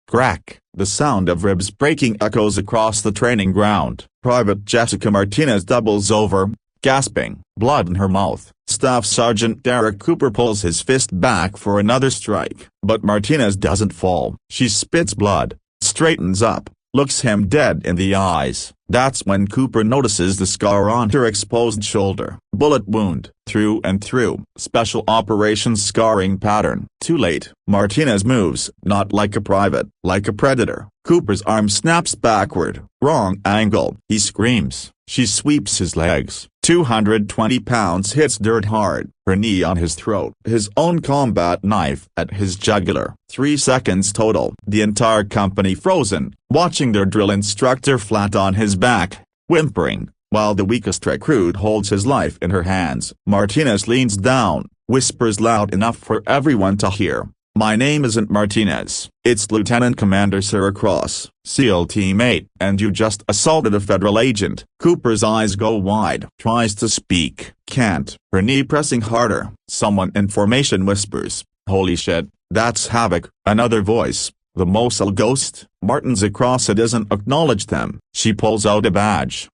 Crack, the sound of ribs breaking echoes across the training ground. Private Jessica Martinez doubles over, gasping, blood in her mouth. Staff Sergeant Derek Cooper pulls his fist back for another strike, but Martinez doesn't fall. She spits blood, straightens up, looks him dead in the eyes. That's when Cooper notices the scar on her exposed shoulder. Bullet wound, through and through. Special operations scarring pattern. Too late. Martinez moves, not like a private, like a predator. Cooper's arm snaps backward. Wrong angle. He screams. She sweeps his legs. 220 pounds hits dirt hard, her knee on his throat. His own combat knife at his jugular. 3 seconds total. The entire company frozen, watching their drill instructor flat on his back, whimpering, while the weakest recruit holds his life in her hands. Martinez leans down, whispers loud enough for everyone to hear. "My name isn't Martinez, it's Lieutenant Commander Sarah Cross, SEAL teammate, and you just assaulted a federal agent." Cooper's eyes go wide. Tries to speak, can't, her knee pressing harder. Someone in formation whispers, "Holy shit, that's Havoc." Another voice, "The Mosul Ghost." Martin's across it doesn't acknowledge them. She pulls out a badge,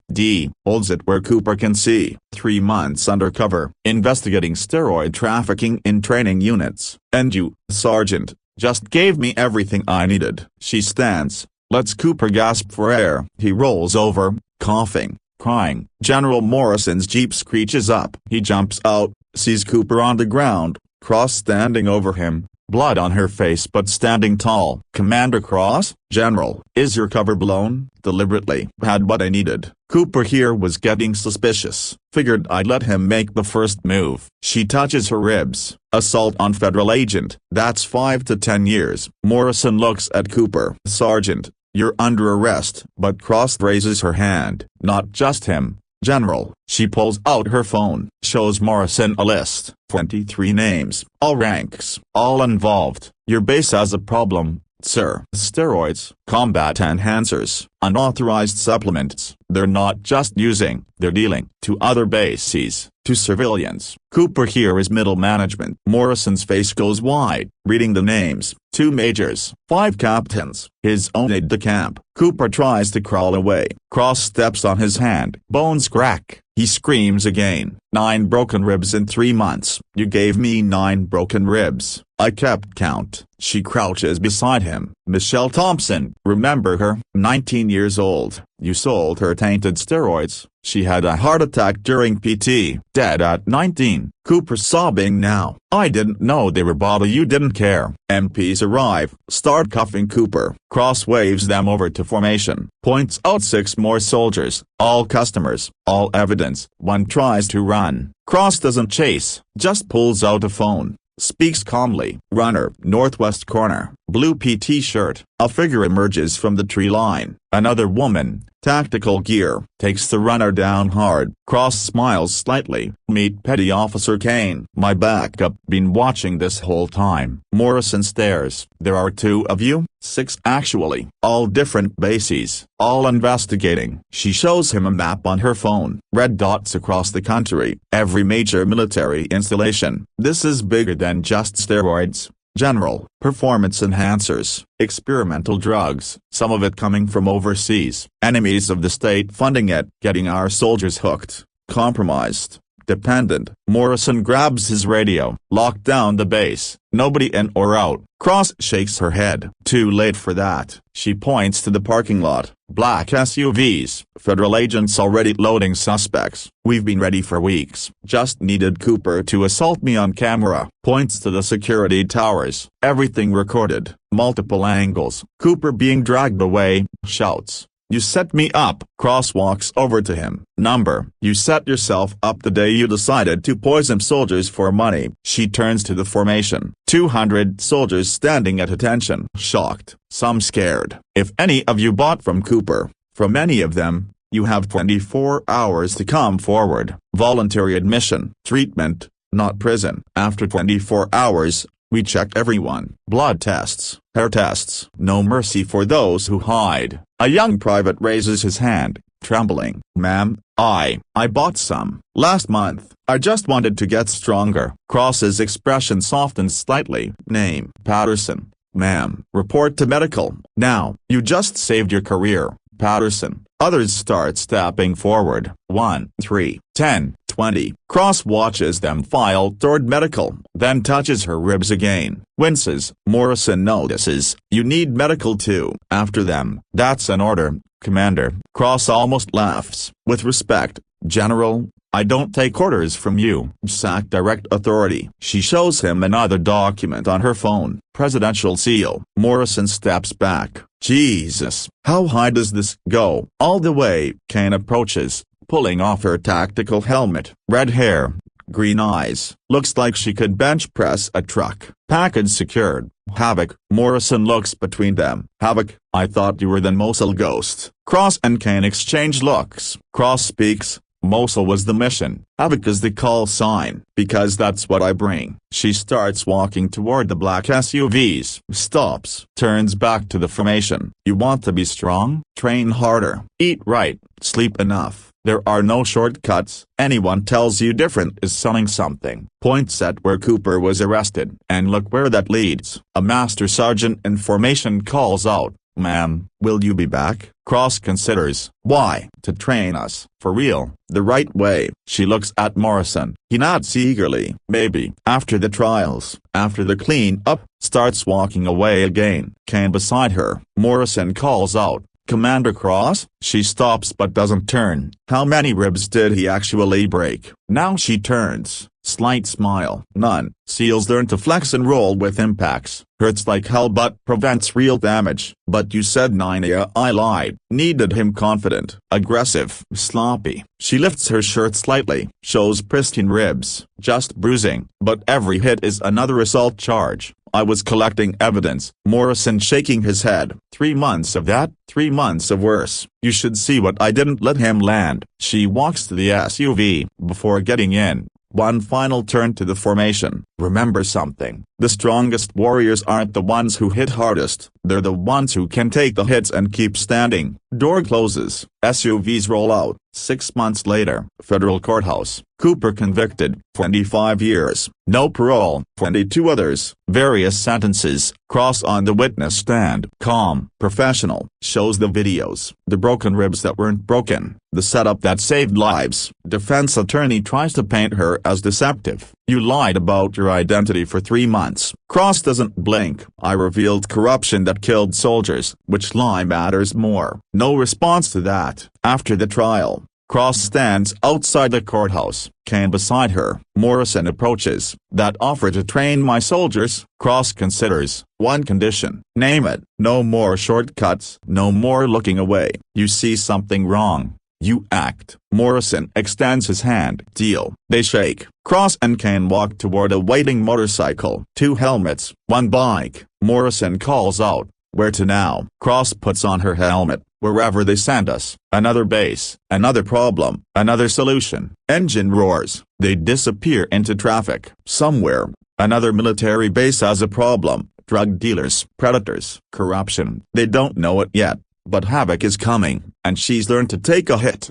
holds it where Cooper can see. 3 months undercover, investigating steroid trafficking in training units. "And you, Sergeant, just gave me everything I needed." She stands, lets Cooper gasp for air. He rolls over, coughing, crying. General Morrison's jeep screeches up. He jumps out, sees Cooper on the ground, Cross standing over him. Blood on her face but standing tall. "Commander Cross?" "General, is your cover blown?" "Deliberately. Had what I needed." Cooper here was getting suspicious. Figured I'd let him make the first move. She touches her ribs. "Assault on federal agent. That's 5 to 10 years. Morrison looks at Cooper. "Sergeant, you're under arrest." But Cross raises her hand. "Not just him, General." She pulls out her phone, shows Morrison a list. 23 names, all ranks, all involved. "Your base has a problem, sir. Steroids, combat enhancers, unauthorized supplements. They're not just using, they're dealing to other bases, to civilians." Cooper here is middle management. Morrison's face goes wide, reading the names. 2 majors, 5 captains, his own aide-de-camp. Cooper tries to crawl away. Cross steps on his hand. Bones crack. He screams again. 9 broken ribs in 3 months. "You gave me 9 broken ribs. I kept count." She crouches beside him. "Michelle Thompson, remember her? 19 years old. You sold her tainted steroids. She had a heart attack during PT. Dead at 19. Cooper sobbing now. "I didn't know they were bother you didn't care." MPs arrive, start cuffing Cooper. Cross waves them over to formation. Points out 6 more soldiers, all customers, all evidence. One tries to run. Cross doesn't chase, just pulls out a phone. Speaks calmly. "Runner, northwest corner, blue PT shirt." A figure emerges from the tree line. Another woman, tactical gear, takes the runner down hard. Cross smiles slightly. "Meet Petty Officer Kane." "My backup, been watching this whole time." Morrison stares. "There are 2 of you?" 6 actually, all different bases, all investigating. She shows him a map on her phone. Red dots across the country, every major military installation. "This is bigger than just steroids, General. Performance enhancers, experimental drugs, some of it coming from overseas. Enemies of the state funding it, getting our soldiers hooked, compromised, dependent." Morrison grabs his radio. "Lock down the base, nobody in or out." Cross shakes her head. "Too late for that." She points to the parking lot. "Black SUVs, federal agents already loading suspects. We've been ready for weeks. Just needed Cooper to assault me on camera." Points to the security towers. Everything recorded, multiple angles. Cooper being dragged away, shouts, "You set me up." Cross walks over to him. "Number, you set yourself up the day you decided to poison soldiers for money." She turns to the formation. 200 soldiers standing at attention. Shocked, some scared. "If any of you bought from Cooper, from any of them, you have 24 hours to come forward. Voluntary admission. Treatment, not prison." After 24 hours, we check everyone. Blood tests, hair tests. No mercy for those who hide. A young private raises his hand, trembling. "Ma'am, I bought some last month. I just wanted to get stronger." Cross's expression softens slightly. "Name, Patterson. ma'am. Report to medical, now. You just saved your career, Patterson. Others start stepping forward. 1, 3, 10, 20. Cross watches them file toward medical, then touches her ribs again. Winces. Morrison notices, you need medical too. After them. That's an order, Commander. Cross almost laughs. With respect, General, I don't take orders from you. SAC direct authority. She shows him another document on her phone. Presidential seal. Morrison steps back. Jesus, how high does this go? All the way. Kane approaches, pulling off her tactical helmet. Red hair, green eyes. Looks like she could bench press a truck. Package secured. Havoc. Morrison looks between them. Havoc, I thought you were the Mosul ghost. Cross and Kane exchange looks. Cross speaks. Mosul was the mission. Havoc is the call sign. Because that's what I bring. She starts walking toward the black SUVs. Stops. Turns back to the formation. You want to be strong? Train harder. Eat right. Sleep enough. There are no shortcuts. Anyone tells you different is selling something. Points at where Cooper was arrested. And look where that leads. A master sergeant in formation calls out, ma'am, will you be back? Cross considers. Why? To train us. For real. The right way. She looks at Morrison. He nods eagerly. Maybe. After the trials. After the clean up. Starts walking away again. Kane beside her. Morrison calls out, Commander Cross? She stops but doesn't turn. How many ribs did he actually break? Now she turns. Slight smile. None. SEALs learn to flex and roll with impacts. Hurts like hell but prevents real damage. But you said 9. Yeah, I lied. Needed him confident. Aggressive. Sloppy. She lifts her shirt slightly. Shows pristine ribs. Just bruising. But every hit is another assault charge. I was collecting evidence. Morrison shaking his head. 3 months of that, 3 months of worse. You should see what I didn't let him land. She walks to the SUV. Before getting in, one final turn to the formation. Remember something. The strongest warriors aren't the ones who hit hardest. They're the ones who can take the hits and keep standing. Door closes. SUVs roll out. 6 months later. Federal courthouse. Cooper convicted. 25 years. No parole. 22 others. Various sentences. Cross on the witness stand. Calm. Professional. Shows the videos. The broken ribs that weren't broken. The setup that saved lives. Defense attorney tries to paint her as deceptive. You lied about your identity for 3 months. Cross doesn't blink. I revealed corruption that killed soldiers. Which lie matters more? No response to that. After the trial, Cross stands outside the courthouse. Kane beside her. Morrison approaches. That offer to train my soldiers? Cross considers. One condition. Name it. No more shortcuts. No more looking away. You see something wrong. You act. Morrison extends his hand. Deal. They shake. Cross and Kane walk toward a waiting motorcycle. 2 helmets, 1 bike. Morrison calls out, where to now? Cross puts on her helmet. Wherever they send us. Another base. Another problem. Another solution. Engine roars. They disappear into traffic. Somewhere. Another military base has a problem. Drug dealers. Predators. Corruption. They don't know it yet. But havoc is coming, and she's learned to take a hit.